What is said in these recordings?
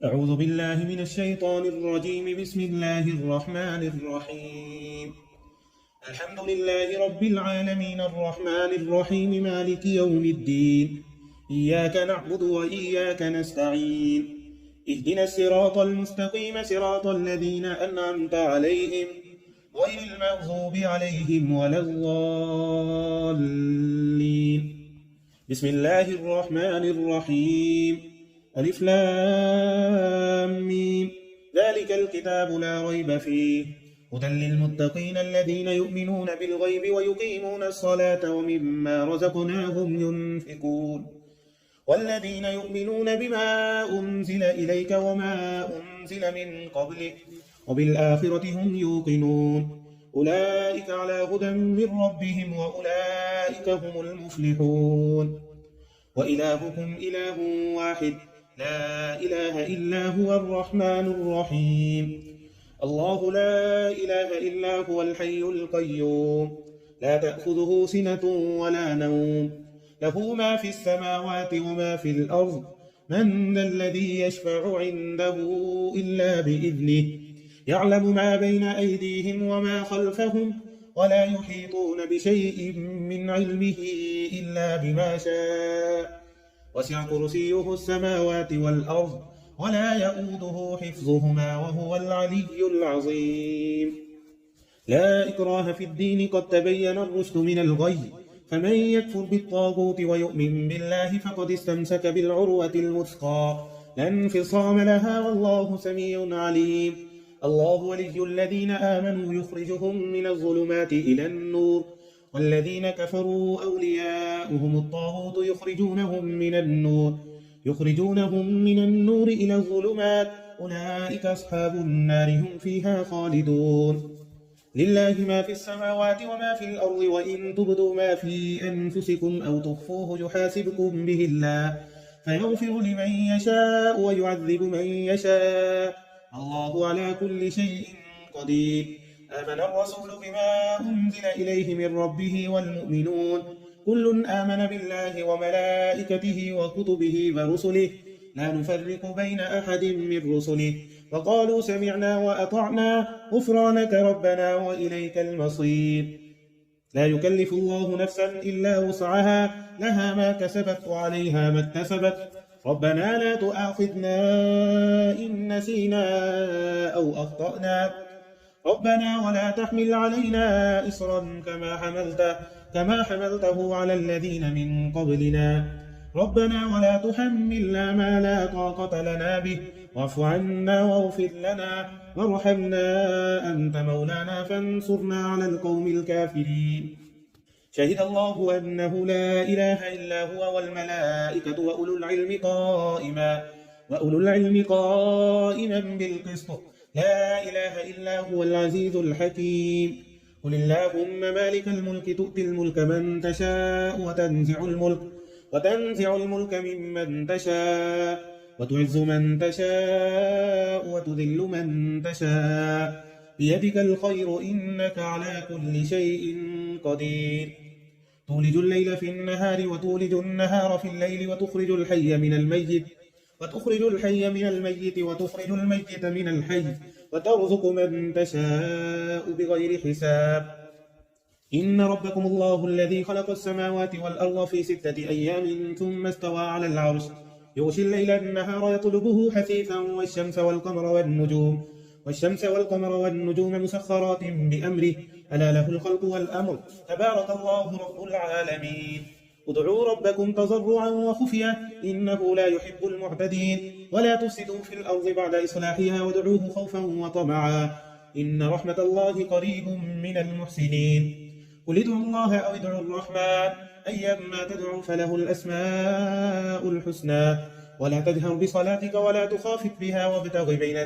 أعوذ بالله من الشيطان الرجيم. بسم الله الرحمن الرحيم. الحمد لله رب العالمين الرحمن الرحيم مالك يوم الدين. إياك نعبد وإياك نستعين. اهدنا الصراط المستقيم صراط الذين أنعمت عليهم غير المغضوب عليهم ولا الضالين. بسم الله الرحمن الرحيم. ألف لام ميم. ذلك الكتاب لا ريب فيه هدى للمتقين الذين يؤمنون بالغيب ويقيمون الصلاة ومما رزقناهم ينفقون والذين يؤمنون بما أنزل إليك وما أنزل من قبلك وبالآخرة هم يوقنون أولئك على هدى من ربهم وأولئك هم المفلحون. وإلهكم إله واحد لا إله إلا هو الرحمن الرحيم. الله لا إله إلا هو الحي القيوم لا تأخذه سنة ولا نوم له ما في السماوات وما في الأرض من ذا الذي يشفع عنده إلا بإذنه يعلم ما بين أيديهم وما خلفهم ولا يحيطون بشيء من علمه إلا بما شاء وسع كرسيه السماوات والأرض ولا يؤوده حفظهما وهو العلي العظيم. لا إكراه في الدين قد تبين الرشد من الغي فمن يكفر بالطاغوت ويؤمن بالله فقد استمسك بالعروة الوثقى لا انفصام لها والله سميع عليم. الله ولي الذين آمنوا يخرجهم من الظلمات إلى النور والذين كفروا أولياؤهم الطاغوت يخرجونهم من النور إلى الظلمات أولئك أصحاب النار هم فيها خالدون. لله ما في السماوات وما في الأرض وإن تبدوا ما في أنفسكم أو تخفوه يحاسبكم به الله فيغفر لمن يشاء ويعذب من يشاء الله على كل شيء قدير. آمن الرسول بما أنزل إليه من ربه والمؤمنون كل آمن بالله وملائكته وكتبه ورسله لا نفرق بين أحد من رسله وقالوا سمعنا وأطعنا غفرانك ربنا وإليك المصير. لا يكلف الله نفسا إلا وسعها لها ما كسبت وعليها ما اكتسبت ربنا لا تؤاخذنا إن نسينا أو أخطأنا ربنا ولا تحمل علينا إصرا كما حملته على الذين من قبلنا ربنا ولا تحملنا ما لا طاقة لنا به واعف عنا واغفر لنا وارحمنا أنت مولانا فانصرنا على القوم الكافرين. شهد الله أنه لا إله إلا هو والملائكة وأولو العلم قائما بالقسط لا إله إلا هو العزيز الحكيم. قل اللهم مالك الملك تؤتي الملك من تشاء وتنزع الملك ممن تشاء وتعز من تشاء وتذل من تشاء بيدك الخير إنك على كل شيء قدير. تولج الليل في النهار وتولج النهار في الليل وتخرج الحي من الميت وتخرج الميت من الحي وترزق من تشاء بغير حساب. إن ربكم الله الذي خلق السماوات والأرض في 6 أيام ثم استوى على العرش يغشي الليل النهار يطلبه حثيثا والشمس والقمر والنجوم مسخرات بأمره ألا له الخلق والأمر تبارك الله رب العالمين. ادعوا ربكم تضرعا وخفية إنه لا يحب المعتدين ولا تفسدوا في الأرض بعد إصلاحها وادعوه خوفا وطمعا إن رحمة الله قريب من المحسنين. قل ادعوا الله أو ادعوا الرحمن أيما تدعوا فله الأسماء الحسنى ولا تجهر بصلاتك ولا تخافت بها وابتغ بين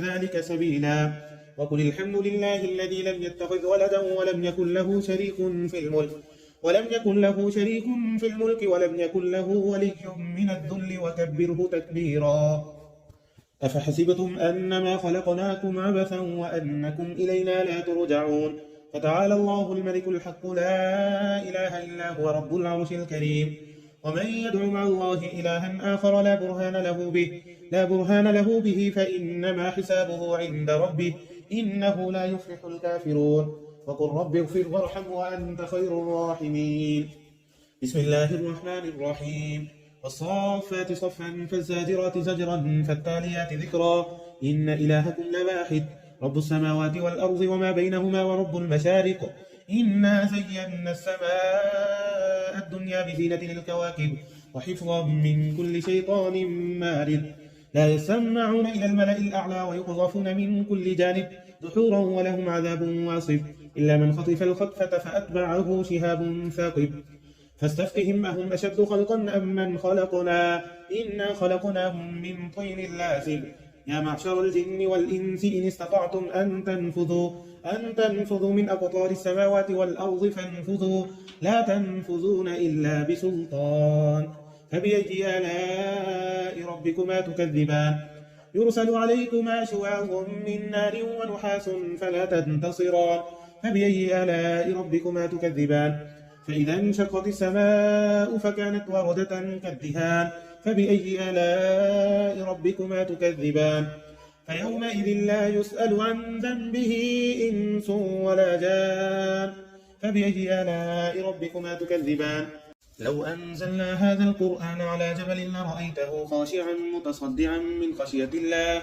ذلك سبيلا. وقل الحمد لله الذي لم يتخذ ولدا ولم يكن له شريك في الملك ولم يكن له ولي من الذل وكبره تكبيرا. أفحسبتم أنما خلقناكم عبثا وأنكم إلينا لا ترجعون فتعالى الله الملك الحق لا إله إلا هو رب العرش الكريم. ومن يدع مع الله إلها آخر لا برهان له به فإنما حسابه عند ربه إنه لا يفلح الكافرون وقل رب اغفر وارحم وأنت خير الراحمين بسم الله الرحمن الرحيم والصافات صفا فالزاجرات زجرا فالتاليات ذكرا إن إلهكم لواحد رب السماوات والأرض وما بينهما ورب المشارق إنا زينا السماء الدنيا بزينة للكواكب وحفظا من كل شيطان مارد لا يسمعون إلى الملأ الأعلى ويقذفون من كل جانب دحورا ولهم عذاب واصب إلا من خطف الخطفة فأتبعه شهاب ثاقب فاستفتهم أهم أشد خلقا أم من خلقنا إنا خلقناهم من طين لازب يا معشر الجن والإنس إن استطعتم أن تنفذوا من أقطار السماوات والأرض فانفذوا لا تنفذون إلا بسلطان فبأي آلاء ربكما تكذبان يرسل عليكما شواظ من نار ونحاس فلا تنتصران فبأي آلاء ربكما تكذبان فإذا انشقت السماء فكانت وردة كالدهان فبأي آلاء ربكما تكذبان فيومئذ لا يسأل عن ذنبه إنس ولا جان فبأي آلاء ربكما تكذبان لو أنزلنا هذا القرآن على جبل لرأيته خاشعا متصدعا من خشية الله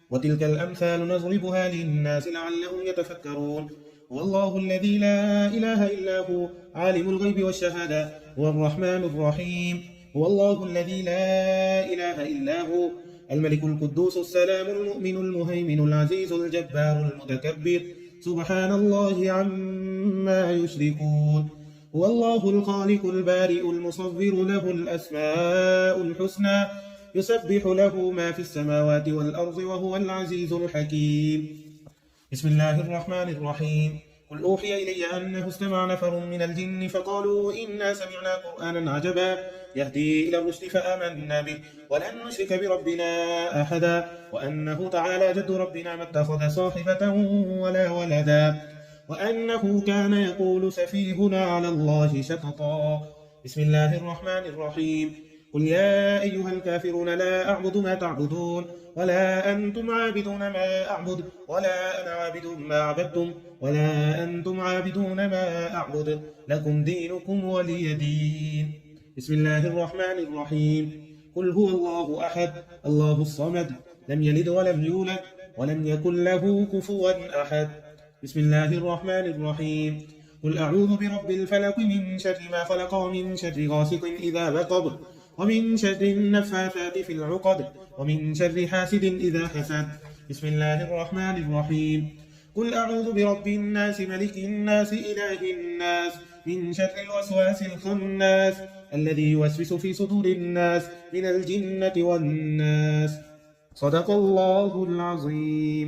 وتلك الأمثال نضربها للناس لعلهم يتفكرون والله الذي لا إله إلا هو عالم الغيب والشهادة هو الرحمن الرحيم هو الله الذي لا إله إلا هو الملك القدوس السلام المؤمن المهيمن العزيز الجبار المتكبر سبحان الله عما يشركون هو الله الخالق البارئ المصور له الأسماء الحسنى يسبح له ما في السماوات والأرض وهو العزيز الحكيم بسم الله الرحمن الرحيم قل أوحي إلي أنه استمع نفر من الجن فقالوا إنا سمعنا قرآنا عجبا يهدي إلى الرشد فآمنا به ولن نشرك بربنا أحدا وأنه تعالى جد ربنا ما اتخذ صاحبة ولا ولدا وأنه كان يقول سفيهنا على الله شططا بسم الله الرحمن الرحيم قل يا أيها الكافرون لا أعبد ما تعبدون ولا أنتم عابدون ما أعبد ولا أنا عابد ما عبدتم ولا أنتم عابدون ما أعبد لكم دينكم ولي دين بسم الله الرحمن الرحيم قل هو الله أحد الله الصمد لم يلد ولم يولد ولم يكن له كفوا أحد بسم الله الرحمن الرحيم قل أعوذ برب الفلق من شر ما خلق ومن شر غاسق إذا وقب ومن شر النفاثات في العقد ومن شر حاسد إذا حسد بسم الله الرحمن الرحيم قل أعوذ برب الناس ملك الناس إله الناس من شر الوسواس الخناس الذي يوسوس في صدور الناس من الجنة والناس صدق الله العظيم.